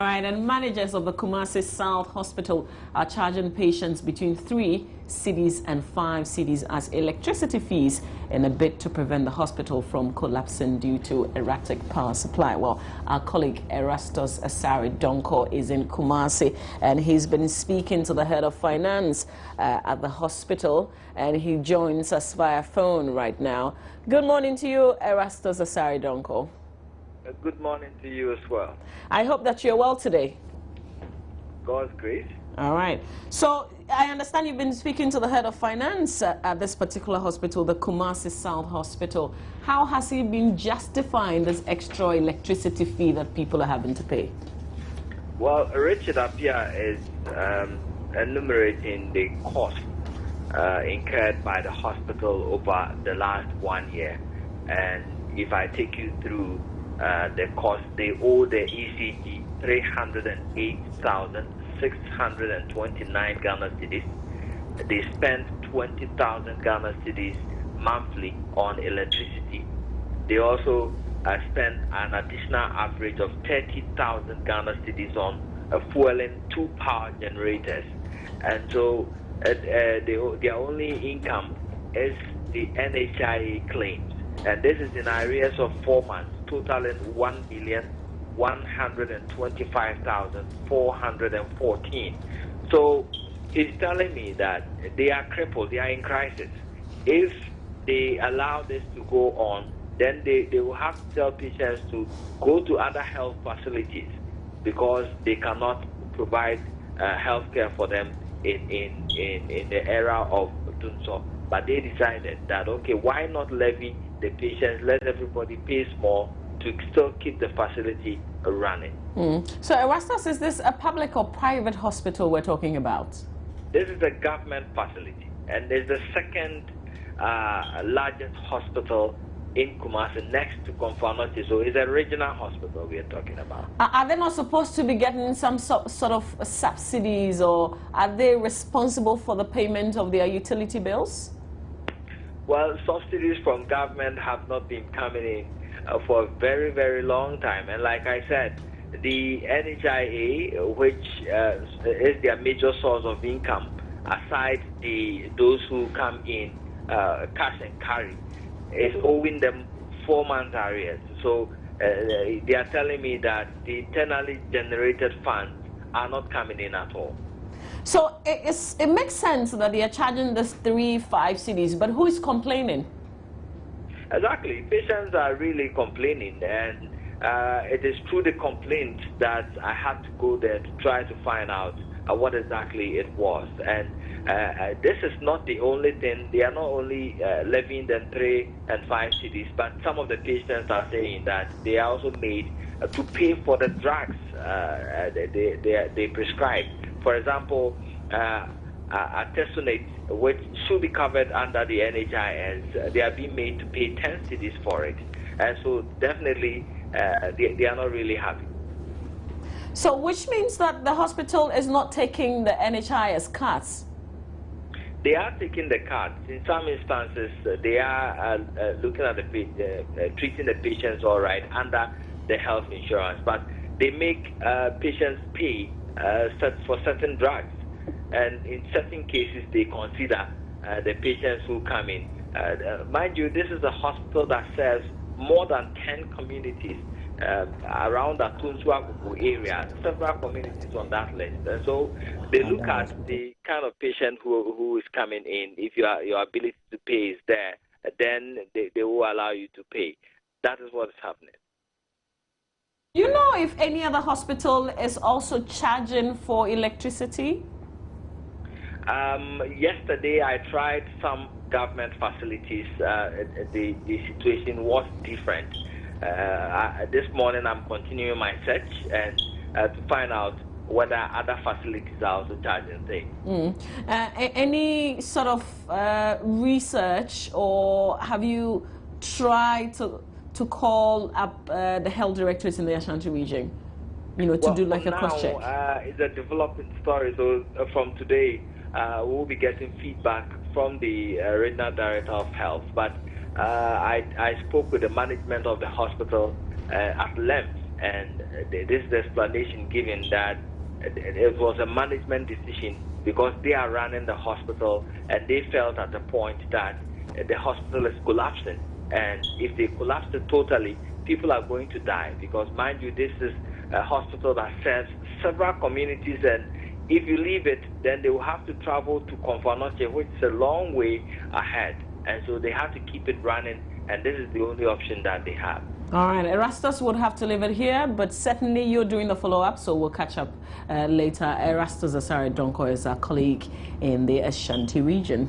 All right, and managers of the Kumasi South Hospital are charging patients between 3 cedis and 5 cedis as electricity fees in a bid to prevent the hospital from collapsing due to erratic power supply. Well, our colleague Erastus Asari Donko is in Kumasi, and he's been speaking to the head of finance at the hospital, and he joins us via phone right now. Good morning to you, Erastus Asari Donko. Good morning to you as well. I hope that you're well today. God's grace. All right. So I understand you've been speaking to the head of finance at this particular hospital, the Kumasi South Hospital. How has he been justifying this extra electricity fee that people are having to pay? Well, Richard Apia is enumerating the cost incurred by the hospital over the last 1 year. And if I take you through the cost, they owe the ECG 308,629 Ghana cedis. They spend 20,000 Ghana cedis monthly on electricity. They also spend an additional average of 30,000 Ghana cedis on fueling 2 power generators. And so their only income is the NHIA claims. And this is in arrears of 4 months, totaling 1,125,414. So he's telling me that they are crippled, they are in crisis. If they allow this to go on, then they will have to tell patients to go to other health facilities because they cannot provide health care for them in the era of Tunso. But they decided that, okay, why not levy the patients, let everybody pay small to still keep the facility running. So, Erastus, is this a public or private hospital we're talking about? This is a government facility, and it's the second largest hospital in Kumasi, next to Konfanoti. So it's a regional hospital we are talking about. Are they not supposed to be getting some sort of subsidies, or are they responsible for the payment of their utility bills? Well, subsidies from government have not been coming in for a very, very long time. And like I said, the NHIA, which is their major source of income, aside those who come in cash and carry, is owing them 4 months arrears. So they are telling me that the internally generated funds are not coming in at all. So it makes sense that they are charging this 3-5 cedis, but who is complaining? Exactly. Patients are really complaining, and it is through the complaint that I had to go there to try to find out what exactly it was. And this is not the only thing. They are not only levying them 3 and 5 cedis, but some of the patients are saying that they are also made to pay for the drugs they prescribe. For example, artesunate, which should be covered under the NHIS, they are being made to pay 10 cedis for it. And so definitely they are not really happy. So which means that the hospital is not taking the NHIS cuts? They are taking the cuts. In some instances, they are looking at treating the patients all right under the health insurance, but they make patients pay for certain drugs. And in certain cases, they consider the patients who come in. Mind you, this is a hospital that serves more than 10 communities around the Tunsuagugu area, several communities on that list. And so they look at the kind of patient who is coming in. If your ability to pay is there, then they will allow you to pay. That is what is happening. Do you know if any other hospital is also charging for electricity? Yesterday, I tried some government facilities. The situation was different. This morning, I'm continuing my search and to find out whether other facilities are also charging things. Any sort of research, or have you tried to call up the health directors in the Ashanti region, to do like a cross-check? It's a developing story. So from today, we'll be getting feedback from the regional director of health. But I spoke with the management of the hospital at length And this is the explanation given that it was a management decision because they are running the hospital and they felt at the point that the hospital is collapsing. And if they collapse it totally, people are going to die because, mind you, this is a hospital that serves several communities, and if you leave it, then they will have to travel to Konfanoche, which is a long way ahead. And so they have to keep it running, and this is the only option that they have. All right, Erastus would have to leave it here, but certainly you're doing the follow-up, so we'll catch up later. Erastus Asare Donko is our colleague in the Ashanti region.